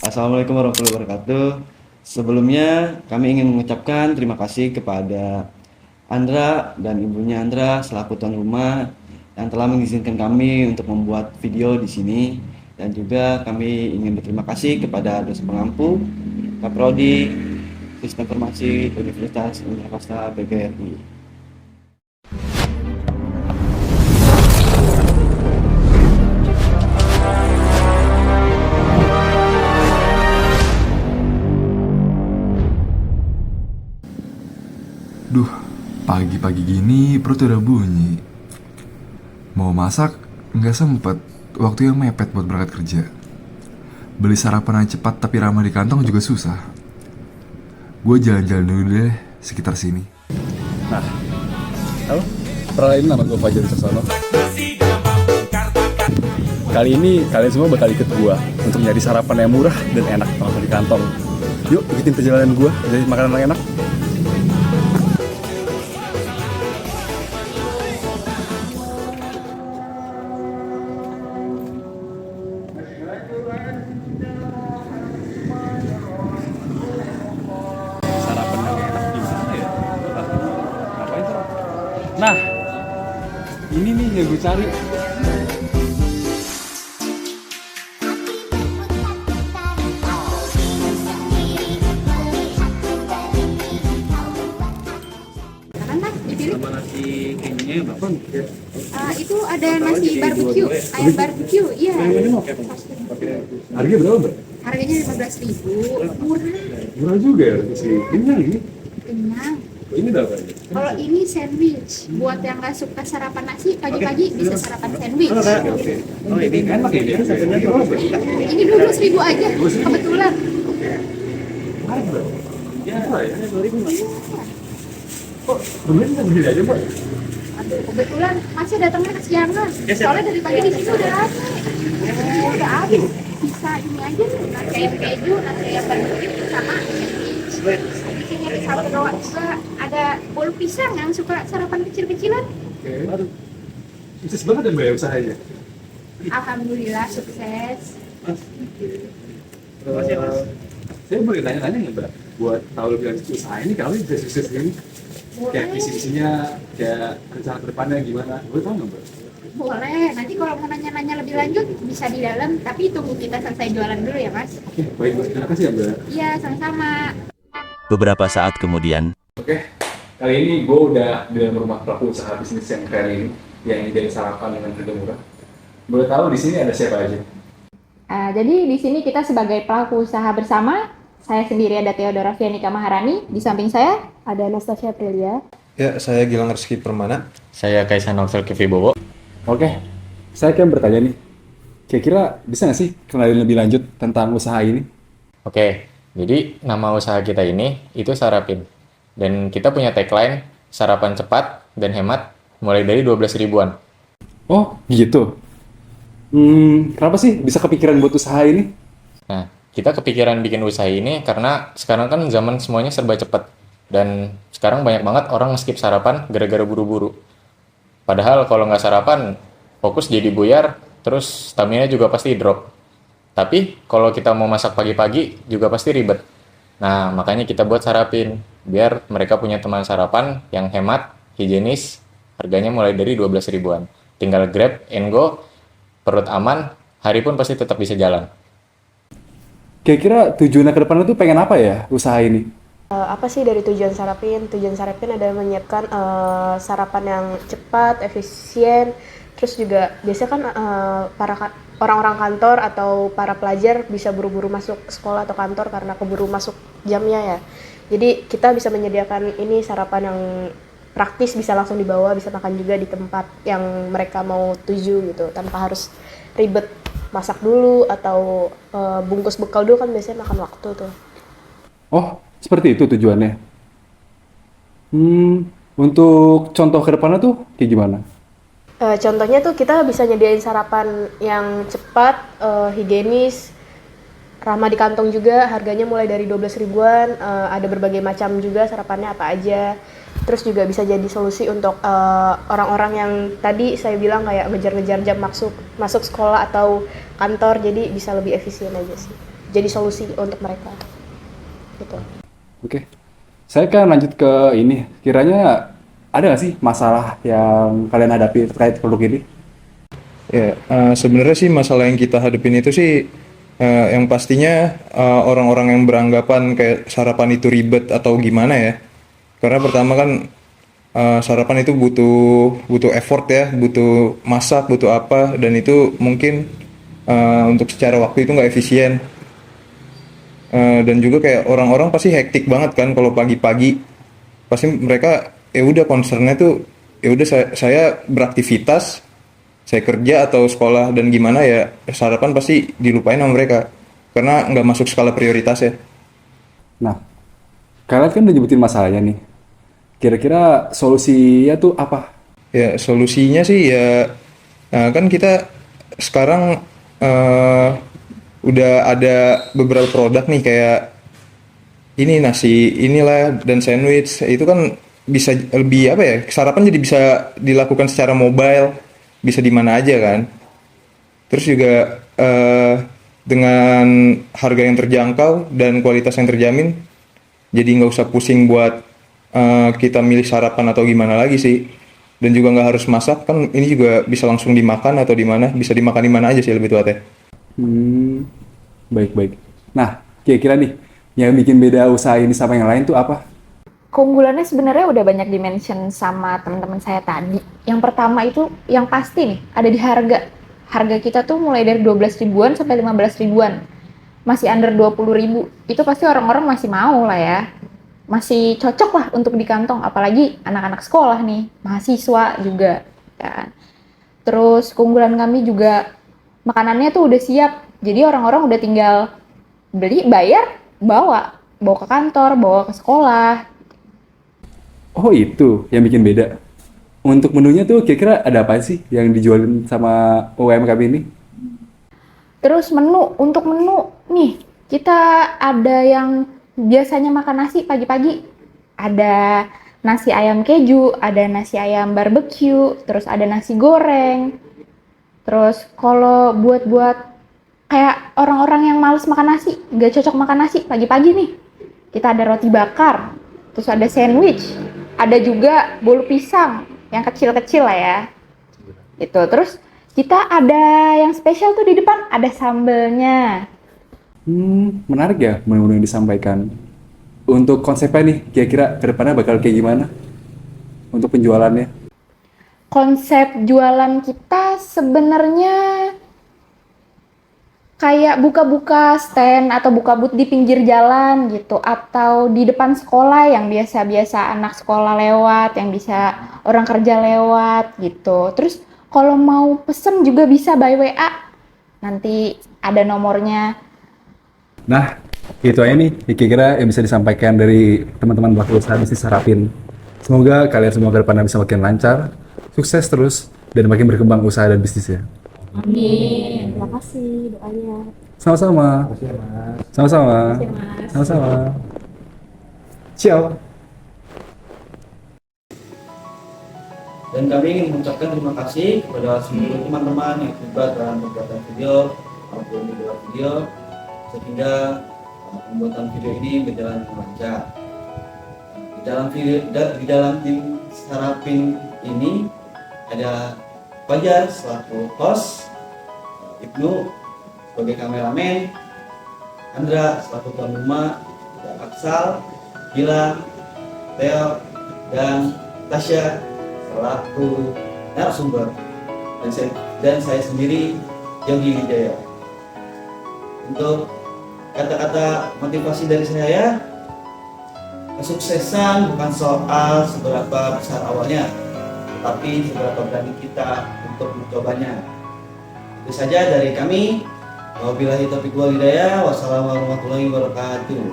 Assalamualaikum warahmatullahi wabarakatuh. Sebelumnya kami ingin mengucapkan terima kasih kepada Andra dan ibunya Andra selaku tuan rumah yang telah mengizinkan kami untuk membuat video di sini, dan juga kami ingin berterima kasih kepada dosen pengampu Kaprodi Sistem Informasi Universitas Indonesia PGRI. Duh, pagi-pagi gini perut udah bunyi. Mau masak, nggak sempet. Waktu yang mepet buat berangkat kerja. Beli sarapan yang cepat tapi ramah di kantong juga susah. Gue jalan-jalan dulu deh sekitar sini. Halo, perkenalin nama gue Fajar Sasono. Kali ini kalian semua bakal ikut gue untuk nyari sarapan yang murah dan enak langsung di kantong. Yuk, ikutin perjalanan gue dari makanan yang enak. Sarapan yang enak gimana ya? Ngapain tuh? Nah, ini nih yang gue cari. Anak dipilih. Sama nasi kenyanya berapa nih? Itu ada nasi barbeque, ayam barbeque, iya. Harganya berapa, Mbak? Harganya 15.000, murah, Murah juga ya, sih. Kenyang ini. kenyang. Ini berapa? Kalau ini sandwich, buat yang nggak suka sarapan nasi, pagi-pagi bisa sarapan sandwich. Oke. Oh, ini enak ya dia. Satunya berapa? Ini dulu 1.000 aja, kebetulan. Mahal, Mbak. Ya, ya. 2.000, Mbak. Kok beli sendiri aja, Mbak? Kebetulan masih datangnya kesiangan. Soalnya dari pagi di sini udah rame. Udah habis. Bisa ini aja nih, nasi ayam keju, nasi ayam barbeque sama sandwich. Di sini ada saus juga, ada bolu pisang yang suka sarapan kecil-kecilan. Oke. Aduh. Sukses banget ya, Mbak, ya usahanya. Alhamdulillah sukses. Saya boleh nanya-nanya nggak, Mbak? Buat tahu lebih lanjut usaha ini, kalau bisa sukses ini, kayak visi-visinya, kayak rencana ke depannya gimana? Boleh tahu nggak, Mbak? Boleh, nanti kalau mau nanya-nanya lebih lanjut bisa di dalam, tapi tunggu kita selesai jualan dulu ya Mas. Oke, baik, Mbak. Terima kasih ya, Mbak. Iya, sama-sama. Beberapa saat kemudian, Oke, kali ini gue udah di dalam rumah pelaku usaha bisnis yang keren ini, yang nyediain sarapan dengan harga murah. Boleh tahu di sini ada siapa aja? Jadi di sini kita sebagai pelaku usaha bersama, saya sendiri ada Theodora Fianika Maharani, di samping saya ada Anastasia Aprilia. Ya, saya Gilang Rizky Permana. saya Kaisar Novel Kevibowo. Oke, saya kan bertanya nih, kira-kira bisa nggak sih kenalin lebih lanjut tentang usaha ini? Oke, jadi nama usaha kita ini itu Sarapin. Dan kita punya tagline, sarapan cepat dan hemat mulai dari 12 ribuan. Oh, gitu. Kenapa sih bisa kepikiran buat usaha ini? Nah, kita kepikiran bikin usaha ini karena sekarang kan zaman semuanya serba cepat. Dan sekarang banyak banget orang skip sarapan gara-gara buru-buru. Padahal kalau nggak sarapan, fokus jadi buyar, terus stamina juga pasti drop. Tapi kalau kita mau masak pagi-pagi juga pasti ribet. Nah, makanya kita buat Sarapin, biar mereka punya teman sarapan yang hemat, higienis, harganya mulai dari 12 ribuan. Tinggal grab and go, perut aman, hari pun pasti tetap bisa jalan. Kira-kira tujuannya ke depan itu pengen apa ya usaha ini? Apa sih dari tujuan Sarapin? Tujuan Sarapin adalah menyiapkan sarapan yang cepat, efisien, terus juga biasanya kan orang-orang kantor atau para pelajar bisa buru-buru masuk sekolah atau kantor karena keburu masuk jamnya ya. Jadi kita bisa menyediakan ini sarapan yang praktis, bisa langsung dibawa, bisa makan juga di tempat yang mereka mau tuju gitu, tanpa harus ribet masak dulu atau bungkus bekal dulu kan biasanya makan waktu tuh. Oh, seperti itu tujuannya. Untuk contoh ke depannya tuh kayak gimana? Contohnya tuh kita bisa nyediain sarapan yang cepat, higienis, ramah di kantong juga, harganya mulai dari 12 ribuan, ada berbagai macam juga sarapannya apa aja. Terus juga bisa jadi solusi untuk orang-orang yang tadi saya bilang kayak ngejar-ngejar jam masuk sekolah atau kantor, jadi bisa lebih efisien aja sih. jadi solusi untuk mereka gitu. Oke. Saya kan lanjut ke ini. Kiranya ada nggak sih masalah yang kalian hadapi terkait produk ini? Ya, sebenarnya sih masalah yang kita hadapin itu sih yang pastinya orang-orang yang beranggapan kayak sarapan itu ribet atau gimana ya. Karena pertama kan sarapan itu butuh effort ya, butuh masak, butuh apa, dan itu mungkin untuk secara waktu itu nggak efisien. Dan juga kayak orang-orang pasti hektik banget kan kalau pagi-pagi. Pasti mereka ya udah concernnya tuh ya udah saya beraktivitas, saya kerja atau sekolah dan gimana ya sarapan pasti dilupain sama mereka karena nggak masuk skala prioritas ya. Nah, kalian kan udah nyebutin masalahnya nih. Kira-kira solusinya tuh apa? Ya solusinya sih ya kan kita sekarang udah ada beberapa produk nih kayak ini nasi inilah dan sandwich itu kan bisa lebih apa ya sarapan jadi bisa dilakukan secara mobile, bisa di mana aja kan. Terus juga dengan harga yang terjangkau dan kualitas yang terjamin, jadi nggak usah pusing buat kita milih sarapan atau gimana lagi sih. Dan juga nggak harus masak kan, ini juga bisa langsung dimakan atau di mana, bisa dimakan di mana aja sih lebih tepatnya. Baik-baik. Nah, kira-kira nih, yang bikin beda usaha ini sama yang lain tuh apa? Keunggulannya sebenarnya udah banyak dimention sama teman-teman saya tadi. Yang pertama itu yang pasti nih ada di harga. Harga kita tuh mulai dari 12 ribuan sampai 15 ribuan. Masih under 20 ribu. Itu pasti orang-orang masih mau lah ya. Masih cocok lah untuk di kantong. Apalagi anak-anak sekolah nih, mahasiswa juga. Ya. Terus keunggulan kami juga makanannya tuh udah siap. Jadi orang-orang udah tinggal beli, bayar, bawa ke kantor, bawa ke sekolah. Oh itu yang bikin beda. Untuk menunya tuh kira-kira ada apa sih yang dijualin sama UMKM ini? Terus untuk menu nih, kita ada yang biasanya makan nasi pagi-pagi. Ada nasi ayam keju, ada nasi ayam barbecue, terus ada nasi goreng. Terus kalau buat kayak orang-orang yang males makan nasi, nggak cocok makan nasi pagi-pagi nih, kita ada roti bakar, terus ada sandwich, ada juga bolu pisang yang kecil-kecil lah ya. Itu terus kita ada yang spesial tuh di depan, ada sambelnya. Menarik ya menu-menu yang disampaikan. Untuk konsepnya nih, kira-kira ke depannya bakal kayak gimana? Untuk penjualannya? Konsep jualan kita sebenarnya kayak buka-buka stand atau buka booth di pinggir jalan gitu, atau di depan sekolah yang biasa-biasa anak sekolah lewat, yang bisa orang kerja lewat gitu. Terus kalau mau pesen juga bisa by WA, nanti ada nomornya. Nah, itu aja nih kira-kira yang bisa disampaikan dari teman-teman pelaku usaha bisnis Sarapin. Semoga kalian semua ke depannya bisa makin lancar, sukses terus, dan makin berkembang usaha dan bisnisnya. Amin. Terima kasih doanya. Sama-sama. Sama-sama. Sama-sama. Ciao. Dan kami ingin mengucapkan terima kasih kepada seluruh teman-teman yang terlibat dalam pembuatan video maupun di luar video, sehingga pembuatan video ini berjalan dengan lancar. Di dalam tim Sarapin ini ada Fajar selaku host, Ibnu sebagai kameramen, Andra selaku tuan rumah, Aksal, Gilang, Theo, dan Tasya selaku narasumber, dan saya sendiri Yogi Wijaya. Untuk kata-kata motivasi dari saya, kesuksesan bukan soal seberapa besar awalnya, tetapi seberapa berani kita untuk mencobanya. Itu saja dari kami. Wabillahi taufiq wal hidayah. Wassalamualaikum warahmatullahi wabarakatuh.